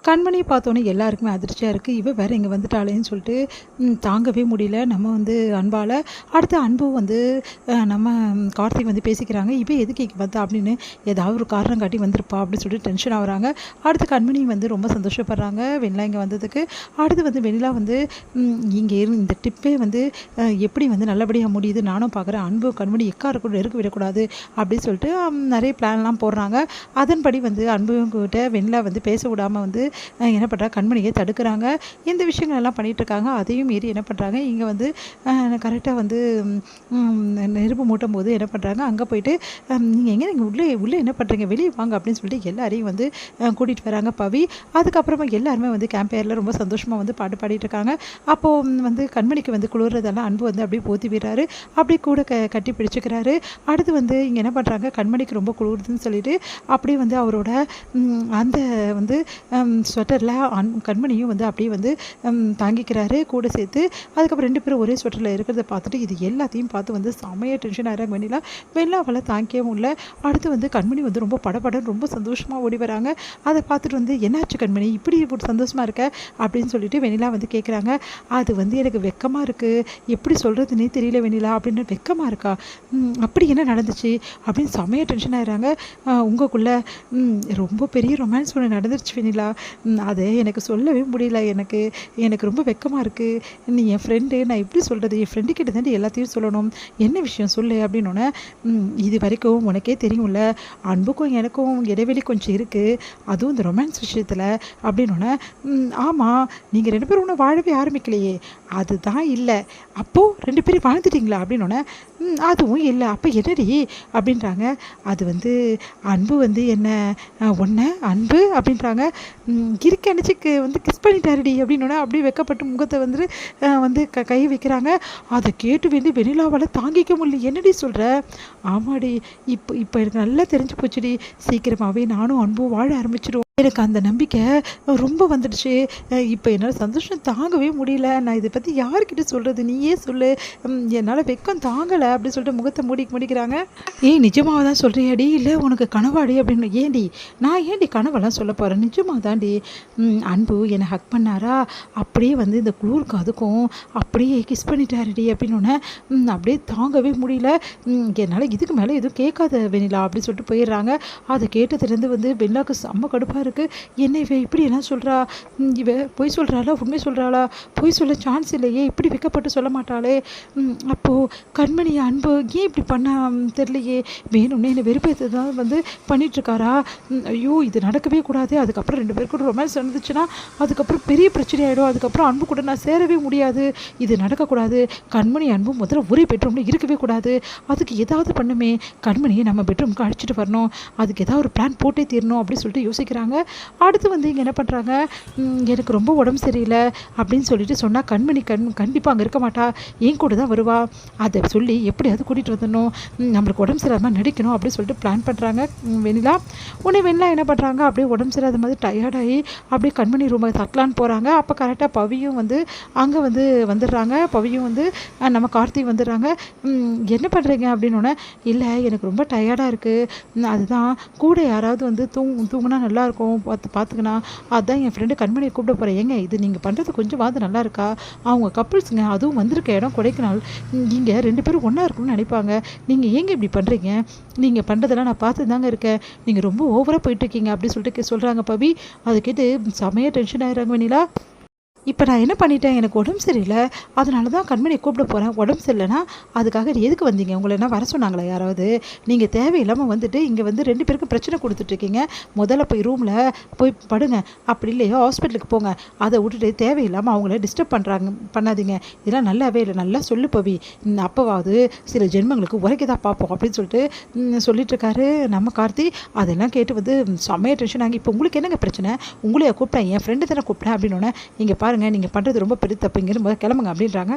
கண்மணியை பார்த்தோன்னே எல்லாருக்குமே அதிர்ச்சியாக இருக்குது. இவ வேறு இங்கே வந்துட்டாளேன்னு சொல்லிட்டு தாங்கவே முடியல. நம்ம அன்பால் அடுத்து அன்பு நம்ம கார்த்திக் பேசிக்கிறாங்க. இவ எதுக்கு இங்கே வந்தா அப்படின்னு ஏதாவது ஒரு காரணம் காட்டி வந்திருப்பா அப்படின்னு சொல்லிட்டு டென்ஷன் ஆகுறாங்க. அடுத்து கண்மணி ரொம்ப சந்தோஷப்படுறாங்க வெண்ணிலா இங்கே வந்ததுக்கு. அடுத்து வெண்ணிலா இங்கே இந்த டிப்பே எப்படி நல்லபடியாக முடியுது நானும் பார்க்குறேன். அன்பு கண்மணி எக்காருக்கூட நெருக்க விடக்கூடாது அப்படின்னு சொல்லிட்டு நிறைய பிளான்லாம் போடுறாங்க. அதன்படி அன்புகிட்ட வெண்ணிலா பேச விடாமல் என்ன பண்ணுறாங்க, கண்மணியை தடுக்கிறாங்க. இந்த விஷயங்கள் எல்லாம் பண்ணிகிட்ருக்காங்க. அதையும் மீறி என்ன பண்ணுறாங்க, இங்கே கரெக்டாக நெருப்பு மூட்டும் போது என்ன பண்ணுறாங்க, அங்கே போயிட்டு நீங்கள் உள்ளே என்ன பண்ணுறீங்க, வெளியே வாங்க அப்படின்னு சொல்லிட்டு எல்லாரையும் கூட்டிகிட்டு வராங்க பவி. அதுக்கப்புறமா எல்லாருமே கேம்ப் ஃபயரில் ரொம்ப சந்தோஷமாக பாட்டு பாடிட்டு இருக்காங்க. அப்போது கண்மணிக்கு குளிர்றதெல்லாம் அன்பு அப்படியே போத்தி விடுறாரு. அப்படி கூட கட்டி பிடிச்சிக்கிறாரு. அடுத்து இங்கே என்ன பண்ணுறாங்க, கண்மணிக்கு ரொம்ப குளிர்துன்னு சொல்லிட்டு அப்படியே அவரோட அந்த ஸ்வெட்டரில் கண்மணியும் அப்படியே தாங்கிக்கிறாரு கூட சேர்த்து. அதுக்கப்புறம் ரெண்டு பேரும் ஒரே ஸ்வெட்டரில் இருக்கிறத பார்த்துட்டு இது எல்லாத்தையும் பார்த்து செமையாக டென்ஷன் ஆகிறாங்க வெண்ணிலாவால் தாங்கிக்கவே முடியல. அடுத்து கண்மணி ரொம்ப படபடன்னு ரொம்ப சந்தோஷமாக ஓடி வராங்க. அதை பார்த்துட்டு என்னாச்சு கண்மணி இப்படி ஒரு சந்தோஷமாக இருக்க அப்படின்னு சொல்லிட்டு வெண்ணிலா கேட்குறாங்க. அது எனக்கு வெக்கமாக இருக்குது, எப்படி சொல்கிறதுனே தெரியல வெண்ணிலா அப்படின்னு. வெக்கமாக இருக்கா, அப்படி என்ன நடந்துச்சு அப்படின்னு செமையாக டென்ஷன் ஆகிறாங்க. உங்களுக்குள்ள ரொம்ப பெரிய ரொமான்ஸ் ஒன்று நடந்துருச்சு வெண்ணிலா, அதை எனக்கு சொல்லவே முடியல, எனக்கு ரொம்ப வெக்கமாக இருக்குது. நீ என் ஃப்ரெண்டு, நான் எப்படி சொல்கிறது, என் ஃப்ரெண்டு கிட்ட தாண்டி எல்லாத்தையும் சொல்லணும், என்ன விஷயம் சொல்லு அப்படின்னோடனே, இது வரைக்கும் உனக்கே தெரியும்ல அன்புக்கும் எனக்கும் இடைவெளி கொஞ்சம் இருக்குது, அதுவும் இந்த ரொமான்ஸ் விஷயத்தில் அப்படின்னோடனே, ஆமாம் நீங்கள் ரெண்டு பேரும் ஒன்றும் வாழவே ஆரம்பிக்கலையே, அதுதான் இல்லை, அப்போது ரெண்டு பேரும் வாழ்ந்துட்டீங்களா அப்படின்னோடனே, அதுவும் இல்லை, அப்போ என்னடி அப்படின்றாங்க. அது அன்பு என்ன ஒன்று அன்பு அப்படின்றாங்க. இருக்க அணைச்சிக்கு கிஸ் பண்ணிட்டாருடி அப்படின்னோடனே அப்படியே வெக்கப்பட்டு முகத்தை கை வைக்கிறாங்க. அதை கேட்டு வெண்ணிலாவால் தாங்கிக்க முடியல. என்னடி சொல்கிற, ஆமாடி இப்போ எனக்கு நல்லா தெரிஞ்சு போச்சுடி, சீக்கிரமாகவே நானும் அன்பும் வாழ ஆரம்பிச்சிடுவோம், எனக்கு அந்த நம்பிக்கை ரொம்ப வந்துடுச்சு, இப்போ என்னால் சந்தோஷம் தாங்கவே முடியல, நான் இதை பற்றி யார்கிட்ட சொல்கிறது, நீயே சொல்லு, என்னால் வெக்கம் தாங்கலை அப்படின்னு சொல்லிட்டு முகத்தை முடிக்கிறாங்க. நிஜமாக தான் சொல்கிறியாடி இல்லை உனக்கு கனவாடி அப்படின்னு. நான் ஏன்டி கனவெல்லாம் சொல்ல போகிறேன், நிஜமாக தாண்டி அன்பு என்னை ஹக் பண்ணாரா, அப்படியே இந்த குளிருக்கு அதுக்கும் அப்படியே கிஸ் பண்ணிட்டாருடி அப்படின்னோடனே அப்படியே தாங்கவே முடியல, என்னால் இதுக்கு மேலே எதுவும் கேட்காத வெண்ணிலா அப்படின்னு சொல்லிட்டு போயிடுறாங்க. அதை கேட்டதுலேருந்து வெண்ணிலாவுக்கு செம்ம கடுப்பாக இருக்குது. என்ன இவ இப்படி என்ன சொல்கிறா, இவ பொய் சொல்கிறாளா உண்மை சொல்கிறாளா, பொய் சொல்ல சான்ஸ் இல்லையே, இப்படி வைக்கப்பட்டு சொல்ல மாட்டாளே, அப்போது கண்மணி அன்பு ஏன் இப்படி பண்ண தெரியலையே, வேணும்னே என்னை வெறுப்பேற்று தான் பண்ணிகிட்ருக்காரா, ஐயோ இது நடக்கவே கூடாது, அதுக்கப்புறம் ரெண்டு பேருக்கு கூட ரொமான்ஸ் நடந்துச்சுன்னா அதுக்கப்புறம் பெரிய பிரச்சனை ஆகிடும், அதுக்கப்புறம் அன்பு கூட நான் சேரவே முடியாது, இது நடக்கக்கூடாது, கண்மணி அன்பு முதல்ல ஒரே பெட்ரூமில் இருக்கவே கூடாது, அதுக்கு ஏதாவது பண்ணுமே, கண்மணியை நம்ம பெட்ரூமுக்கு அழைச்சிட்டு வரணும், அதுக்கு ஏதாவது ஒரு பிளான் போட்டே தீரணும் அப்படின்னு சொல்லிட்டு யோசிக்கிறாங்க. அடுத்து இங்கே என்ன பண்ணுறாங்க, எனக்கு ரொம்ப உடம்பு சரியில்லை அப்படின்னு சொல்லிட்டு சொன்னால் கண்மணி கண்டிப்பாக அங்கே இருக்க மாட்டா, என் கூட தான் வருவா, அதை சொல்லி எப்படியாவது கூட்டிகிட்டு வந்துடணும், நம்மளுக்கு உடம்பு சரியாத நடிக்கணும் அப்படின்னு சொல்லிட்டு பிளான் பண்ணுறாங்க வெண்ணிலா. வெண்ணிலா என்ன பண்ணுறாங்க, அப்படியே உடம்பு சரியாத மாதிரி டயர்டாகி அப்படியே கண்மணி ரூமை தட்டலான்னு போகிறாங்க. அப்போ கரெக்டாக பவியும் அங்கே வந்துடுறாங்க. பவியும் நம்ம கார்த்திக் வந்துடுறாங்க. என்ன பண்ணுறீங்க அப்படின்னோடனே, இல்லை எனக்கு ரொம்ப டயர்டாக இருக்குது, அதுதான் கூட யாராவது தூங்கினா நல்லாயிருக்கும் பார்த்துக்கணா, அதுதான் என் ஃப்ரெண்டு கண்மணியை கூப்பிட போகிறேன். ஏங்க இது நீங்கள் பண்ணுறது கொஞ்சமாவது நல்லா இருக்கா, அவங்க கப்புள்ஸுங்க, அதுவும் வந்திருக்க இடம் கொடைக்கானல், இங்கே ரெண்டு பேரும் ஒன்றா இருக்கணும்னு நினைப்பாங்க, நீங்கள் ஏங்க இப்படி பண்ணுறீங்க, நீங்கள் பண்ணுறதெல்லாம் நான் பார்த்து தாங்க இருக்கேன், நீங்கள் ரொம்ப ஓவராக போயிட்டுருக்கீங்க அப்படின்னு சொல்லிட்டு சொல்கிறாங்க பவி. அது கேட்டு செமையாக டென்ஷன் ஆகிறாங்க வெண்ணிலா. இப்போ நான் என்ன பண்ணிட்டேன், எனக்கு உடம்பு சரியில்லை, அதனால தான் கண்மணியை கூப்பிட போகிறேன், உடம்பு சரியில்லைன்னா அதுக்காக எதுக்கு வந்தீங்க, உங்களை என்ன வர சொன்னாங்களா யாராவது, நீங்கள் தேவையில்லாமல் இங்கே ரெண்டு பேருக்கு பிரச்சனை கொடுத்துட்ருக்கீங்க, முதல்ல போய் ரூமில் போய் படுங்க, அப்படி இல்லையோ ஹாஸ்பிட்டலுக்கு போங்க, அதை விட்டுட்டு தேவையில்லாமல் அவங்கள டிஸ்டர்ப் பண்ணாதீங்க, இதெல்லாம் நல்லாவே இல்லை, நல்லா சொல்லு பவி, அப்போவாவது சில ஜென்மங்களுக்கு உரைக்க தான் பார்ப்போம் அப்படின்னு சொல்லிட்டுருக்காரு நம்ம கார்த்தி. அதெல்லாம் கேட்டு செம்மையாக டென்ஷன் ஆகி, இப்போ உங்களுக்கு என்னங்க பிரச்சனை, உங்களையா கூப்பிட்டேன், என் ஃப்ரெண்டு தானே கூப்பிட்டேன் அப்படின்னோடனே, இங்கே பாருங்கள் நீங்கள் பண்ணுறது ரொம்ப பெரிய தப்பு, இங்கே முதல்ல கிளம்புங்க அப்படின்றாங்க.